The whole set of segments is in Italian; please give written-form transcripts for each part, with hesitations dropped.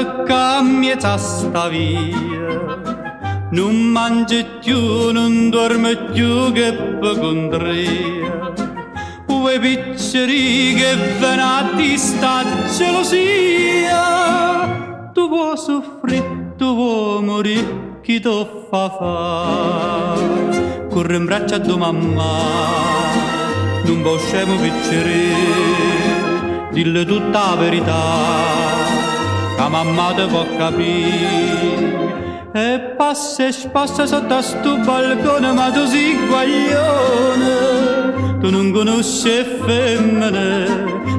da cambia sta via, non mangi più, non dormi più che per contria. Ue picceri che venati sta gelosia, tu vuoi soffrire, tu vuoi morire, chi ti fa? Corre in braccio a tua mamma, non possiamo piccere, dille tutta la verità, la mamma te può capire. E passa e spassa sotto a sto balcone, ma tu sei guaglione, tu non conosci femmine,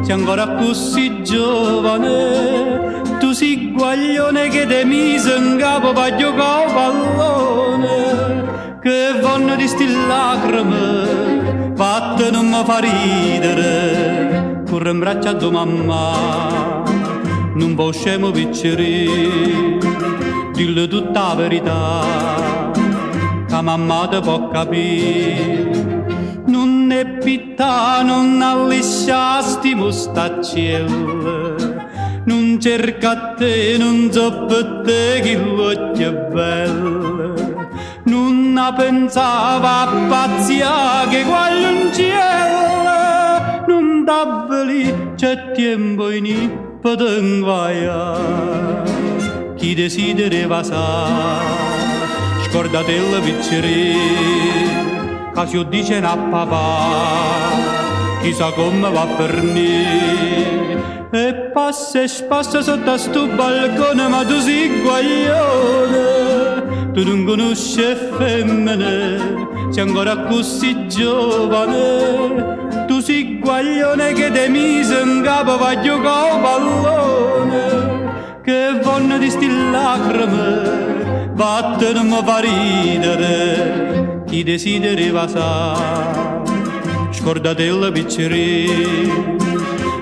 sei ancora così giovane. Tu sei guaglione che te mise in capo per giocare a pallone, che vanno di sti lacrime, fatte non mi fa ridere. Corre in braccio a tua mamma, non possiamo piccere, dille tutta la verità, che mamma te può capire. Non è pittà, non allisciasti mostaccielle, non cerca te, non so per te che l'occhio è bello, non pensava a pazzia che guaglioncella, non t'avveli, c'è tempo in poten guaia. Chi desidera sa, scordate il piccere, che si dice a papà, chissà come va per me. E passa e spassa sotto a sto balcone, ma tu sei guaglione, tu non conosci femmine, sei ancora così giovane. Tu sei guaglione che te mise in capo a giocare a pallone, che vanno di sti lacrime, vatte non mi fa ridere. Chi desidera sa, scordate il piccere,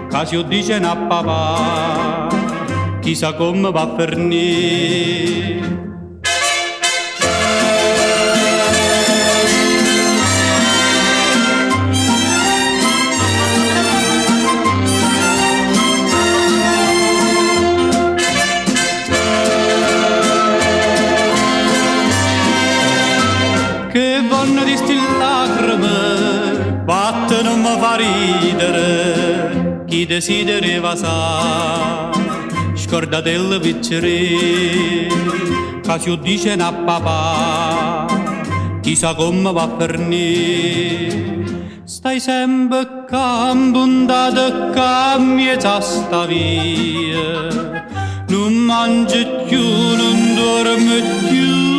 che si dice a papà, chissà come va per ne. Che vanno di sti lacrime, vatte non mi fa ridere. Chi desidera sa, scordate il piccere, che si dice a papà, chissà come va per ne. Stai sempre campuntato, cambia sta via, non mangi più, non dormi più.